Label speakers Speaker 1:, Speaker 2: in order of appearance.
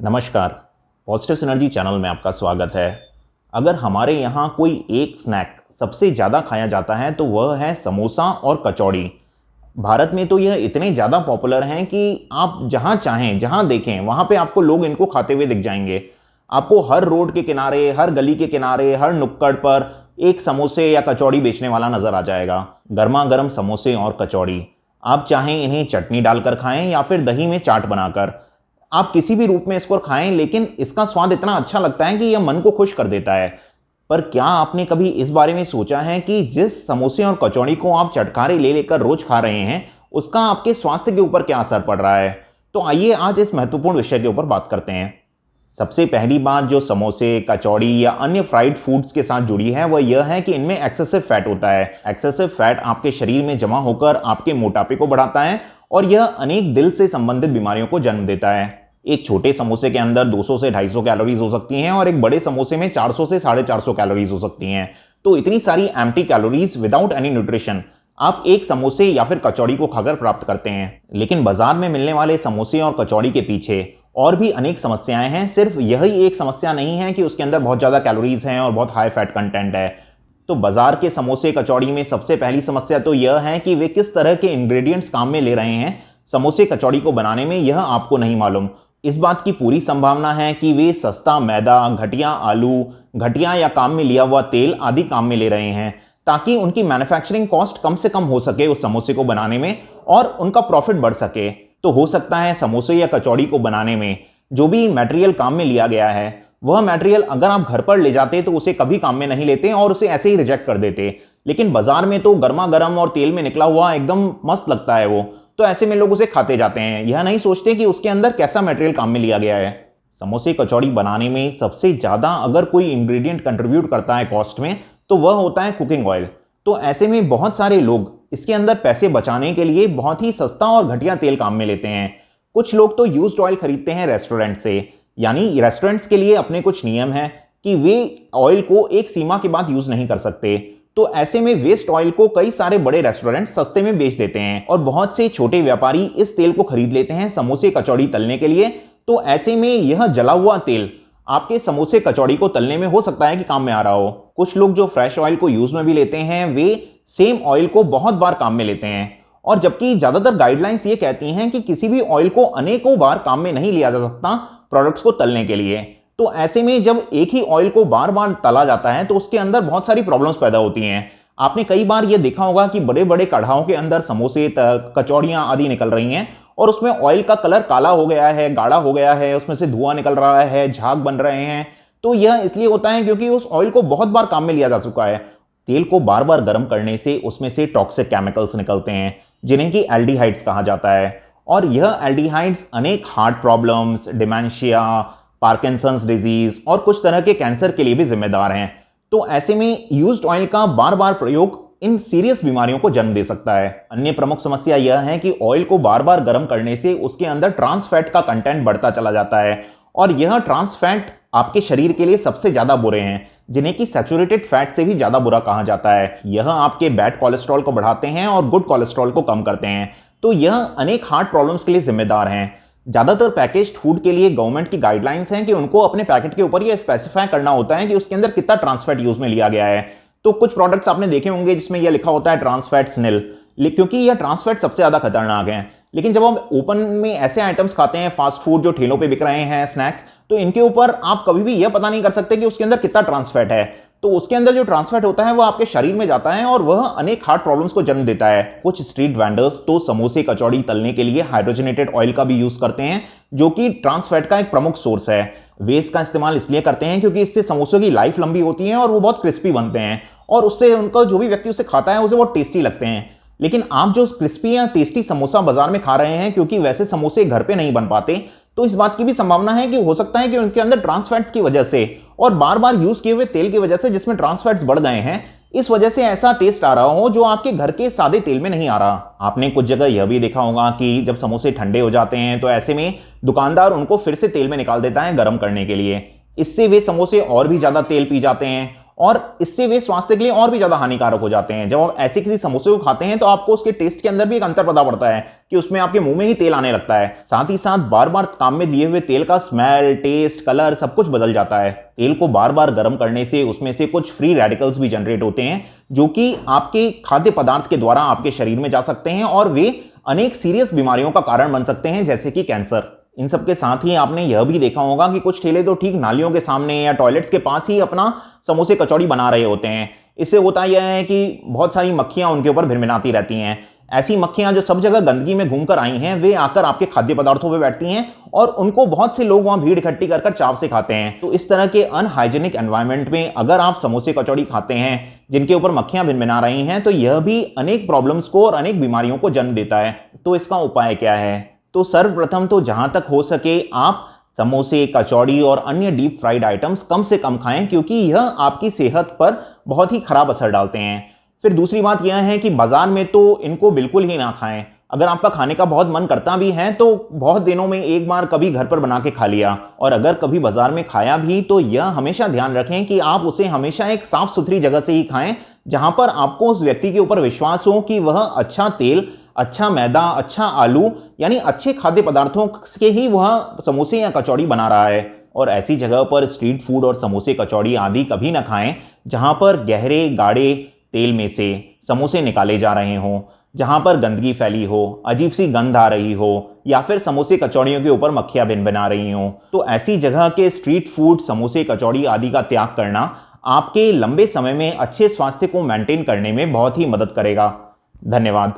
Speaker 1: नमस्कार। Positive synergy channel में आपका स्वागत है। अगर हमारे यहाँ कोई एक स्नैक सबसे ज़्यादा खाया जाता है तो वह है समोसा और कचौड़ी। भारत में तो यह इतने ज़्यादा पॉपुलर हैं कि आप जहाँ चाहें, जहाँ देखें वहाँ पे आपको लोग इनको खाते हुए दिख जाएंगे। आपको हर रोड के किनारे, हर गली के किनारे, हर नुक्कड़ पर एक समोसे या कचौड़ी बेचने वाला नज़र आ जाएगा। गर्मा गर्म समोसे और कचौड़ी, आप चाहें इन्हें चटनी डालकर खाएं या फिर दही में चाट बनाकर, आप किसी भी रूप में इसको खाएं, लेकिन इसका स्वाद इतना अच्छा लगता है कि यह मन को खुश कर देता है। पर क्या आपने कभी इस बारे में सोचा है कि जिस समोसे और कचौड़ी को आप चटखारे ले लेकर रोज खा रहे हैं, उसका आपके स्वास्थ्य के ऊपर क्या असर पड़ रहा है? तो आइए आज इस महत्वपूर्ण विषय के ऊपर बात करते हैं। सबसे पहली बात जो समोसे, कचौड़ी या अन्य फ्राइड फूड्स के साथ जुड़ी है वह यह है कि इनमें एक्सेसिव फैट होता है। एक्सेसिव फैट आपके शरीर में जमा होकर आपके मोटापे को बढ़ाता है और यह अनेक दिल से संबंधित बीमारियों को जन्म देता है। एक छोटे समोसे के अंदर 200 से 250 कैलोरीज हो सकती हैं और एक बड़े समोसे में 400 से 450 कैलोरीज हो सकती हैं। तो इतनी सारी empty calories without any nutrition आप एक समोसे या फिर कचौड़ी को खाकर प्राप्त करते हैं। लेकिन बाजार में मिलने वाले समोसे और कचौड़ी के पीछे और भी अनेक समस्याएं हैं। सिर्फ यही एक समस्या नहीं है कि उसके अंदर बहुत ज़्यादा कैलोरीज हैं और बहुत हाई फैट कंटेंट है। तो बाजार के समोसे कचौड़ी में सबसे पहली समस्या तो यह है कि वे किस तरह के इंग्रेडिएंट्स काम में ले रहे हैं। समोसे कचौड़ी को बनाने में यह आपको नहीं मालूम। इस बात की पूरी संभावना है कि वे सस्ता मैदा, घटिया आलू, घटिया या काम में लिया हुआ तेल आदि काम में ले रहे हैं ताकि उनकी मैन्युफैक्चरिंग कॉस्ट कम से कम हो सके उस समोसे को बनाने में और उनका प्रॉफिट बढ़ सके। तो हो सकता है समोसे या कचौड़ी को बनाने में जो भी मटेरियल काम में लिया गया है वह मटेरियल अगर आप घर पर ले जाते तो उसे कभी काम में नहीं लेते और उसे ऐसे ही रिजेक्ट कर देते। लेकिन बाजार में तो गर्मा गर्म और तेल में निकला हुआ एकदम मस्त लगता है वो, तो ऐसे में लोग उसे खाते जाते हैं, यह नहीं सोचते कि उसके अंदर कैसा मटेरियल काम में लिया गया है। समोसे कचौड़ी बनाने में सबसे ज़्यादा अगर कोई इंग्रेडिएंट कंट्रीब्यूट करता है कॉस्ट में तो वह होता है कुकिंग ऑयल। तो ऐसे में बहुत सारे लोग इसके अंदर पैसे बचाने के लिए बहुत ही सस्ता और घटिया तेल काम में लेते हैं। कुछ लोग तो यूज्ड ऑयल खरीदते हैं रेस्टोरेंट से, यानी रेस्टोरेंट्स के लिए अपने कुछ नियम है कि वे ऑयल को एक सीमा के बाद यूज नहीं कर सकते। तो ऐसे में वेस्ट ऑयल को कई सारे बड़े रेस्टोरेंट सस्ते में बेच देते हैं और बहुत से छोटे व्यापारी इस तेल को खरीद लेते हैं समोसे कचौड़ी तलने के लिए। तो ऐसे में यह जला हुआ तेल आपके समोसे कचौड़ी को तलने में हो सकता है कि काम में आ रहा हो। कुछ लोग जो फ्रेश ऑयल को यूज में भी लेते हैं वे सेम ऑयल को बहुत बार काम में लेते हैं, और जबकि ज्यादातर गाइडलाइंस ये कहती हैं कि किसी भी ऑयल को अनेकों बार काम में नहीं लिया जा सकता प्रोडक्ट्स को तलने के लिए। तो ऐसे में जब एक ही ऑयल को बार बार तला जाता है तो उसके अंदर बहुत सारी प्रॉब्लम्स पैदा होती हैं। आपने कई बार ये देखा होगा कि बड़े बड़े कढ़ाओं के अंदर समोसे, कचौड़ियां आदि निकल रही हैं और उसमें ऑयल का कलर काला हो गया है, गाढ़ा हो गया है, उसमें से धुआं निकल रहा है, झाग बन रहे हैं। तो यह इसलिए होता है क्योंकि उस ऑयल को बहुत बार काम में लिया जा चुका है। तेल को बार बार गर्म करने से उसमें से टॉक्सिक केमिकल्स निकलते हैं जिन्हें कि एल्डिहाइड्स कहा जाता है, और यह एल्डिहाइड्स अनेक heart problems, dementia, Parkinson's disease और कुछ तरह के कैंसर के लिए भी जिम्मेदार हैं। तो ऐसे में यूज्ड ऑयल का बार बार प्रयोग इन सीरियस बीमारियों को जन्म दे सकता है। अन्य प्रमुख समस्या यह है कि ऑयल को बार बार गर्म करने से उसके अंदर ट्रांस फैट का कंटेंट बढ़ता चला जाता है, और यह ट्रांस फैट आपके शरीर के लिए सबसे ज्यादा बुरे हैं, जिन्हें कि सैचुरेटेड फैट से भी ज्यादा बुरा कहा जाता है। यह आपके बैड कोलेस्ट्रॉल को बढ़ाते हैं और गुड कोलेस्ट्रॉल को कम करते हैं। तो यह अनेक हार्ट प्रॉब्लम्स के लिए जिम्मेदार हैं। ज्यादातर पैकेज्ड फूड के लिए गवर्नमेंट की गाइडलाइंस हैं कि उनको अपने पैकेट के ऊपर यह स्पेसिफाई करना होता है कि उसके अंदर कितना ट्रांस फैट यूज में लिया गया है। तो कुछ प्रोडक्ट्स आपने देखे होंगे जिसमें यह लिखा होता है ट्रांस फैट्स निल, क्योंकि यह ट्रांस फैट सबसे ज्यादा खतरनाक है। लेकिन जब हम ओपन में ऐसे आइटम्स खाते हैं, फास्ट फूड जो ठेलों पे बिक रहे हैं, स्नैक्स, तो इनके ऊपर आप कभी भी यह पता नहीं कर सकते कि उसके अंदर कितना ट्रांस फैट है। तो उसके अंदर जो ट्रांस फैट होता है वह आपके शरीर में जाता है और वह अनेक हार्ट प्रॉब्लम्स को जन्म देता है। कुछ स्ट्रीट वेंडर्स तो समोसे कचौड़ी तलने के लिए हाइड्रोजनेटेड ऑयल का भी यूज करते हैं, जो कि ट्रांस फैट का एक प्रमुख सोर्स है। वे इसका इस्तेमाल इसलिए करते हैं क्योंकि इससे समोसों की लाइफ लंबी होती है और वो बहुत क्रिस्पी बनते हैं, और उससे उनका जो भी व्यक्ति उसे खाता है उसे बहुत टेस्टी लगते हैं। लेकिन आप जो क्रिस्पी या टेस्टी समोसा बाजार में खा रहे हैं, क्योंकि वैसे समोसे घर पे नहीं बन पाते, तो इस बात की भी संभावना है कि हो सकता है कि उनके अंदर ट्रांस फैट्स की वजह से और बार बार यूज किए हुए तेल की वजह से, जिसमें ट्रांस फैट्स बढ़ गए हैं, इस वजह से ऐसा टेस्ट आ रहा हो जो आपके घर के सादे तेल में नहीं आ रहा। आपने कुछ जगह यह भी देखा होगा कि जब समोसे ठंडे हो जाते हैं तो ऐसे में दुकानदार उनको फिर से तेल में निकाल देता है गर्म करने के लिए। इससे वे समोसे और भी ज्यादा तेल पी जाते हैं और इससे वे स्वास्थ्य के लिए और भी ज्यादा हानिकारक हो जाते हैं। जब आप ऐसे किसी समोसे को खाते हैं तो आपको उसके टेस्ट के अंदर भी एक अंतर पता पड़ता है कि उसमें आपके मुंह में ही तेल आने लगता है। साथ ही साथ बार बार काम में लिए हुए तेल का स्मेल, टेस्ट, कलर सब कुछ बदल जाता है। तेल को बार बार गर्म करने से उसमें से कुछ फ्री रेडिकल्स भी जनरेट होते हैं जो कि आपके खाद्य पदार्थ के द्वारा आपके शरीर में जा सकते हैं और वे अनेक सीरियस बीमारियों का कारण बन सकते हैं, जैसे कि कैंसर। इन सब के साथ ही आपने यह भी देखा होगा कि कुछ ठेले तो ठीक नालियों के सामने या टॉयलेट्स के पास ही अपना समोसे कचौड़ी बना रहे होते हैं। इससे होता यह है कि बहुत सारी मक्खियां उनके ऊपर भिनभिनाती रहती हैं। ऐसी मक्खियां जो सब जगह गंदगी में घूमकर आई हैं, वे आकर आपके खाद्य पदार्थों पर बैठती हैं और उनको बहुत से लोग वहां भीड़ इकट्ठी कर चाव से खाते हैं। तो इस तरह के अनहाइजेनिक एनवायरनमेंट में अगर आप समोसे कचौड़ी खाते हैं जिनके ऊपर मक्खियां भिनभिना रही हैं, तो यह भी अनेक प्रॉब्लम्स को और अनेक बीमारियों को जन्म देता है। तो इसका उपाय क्या है? तो सर्वप्रथम तो जहां तक हो सके आप समोसे, कचौड़ी और अन्य डीप फ्राइड आइटम्स कम से कम खाएं, क्योंकि यह आपकी सेहत पर बहुत ही खराब असर डालते हैं। फिर दूसरी बात यह है कि बाजार में तो इनको बिल्कुल ही ना खाएं। अगर आपका खाने का बहुत मन करता भी है तो बहुत दिनों में एक बार कभी घर पर बना के खा लिया, और अगर कभी बाजार में खाया भी तो यह हमेशा ध्यान रखें कि आप उसे हमेशा एक साफ सुथरी जगह से ही खाएं, जहां पर आपको उस व्यक्ति के ऊपर विश्वास हो कि वह अच्छा तेल, अच्छा मैदा, अच्छा आलू यानी अच्छे खाद्य पदार्थों के ही वह समोसे या कचौड़ी बना रहा है। और ऐसी जगह पर स्ट्रीट फूड और समोसे, कचौड़ी आदि कभी ना खाएं जहां पर गहरे गाढ़े तेल में से समोसे निकाले जा रहे हों, जहां पर गंदगी फैली हो, अजीब सी गंध आ रही हो, या फिर समोसे कचौड़ियों के ऊपर मक्खियां भिनभिना रही हों। तो ऐसी जगह के स्ट्रीट फूड, समोसे, कचौड़ी आदि का त्याग करना आपके लंबे समय में अच्छे स्वास्थ्य को मेंटेन करने में बहुत ही मदद करेगा। धन्यवाद।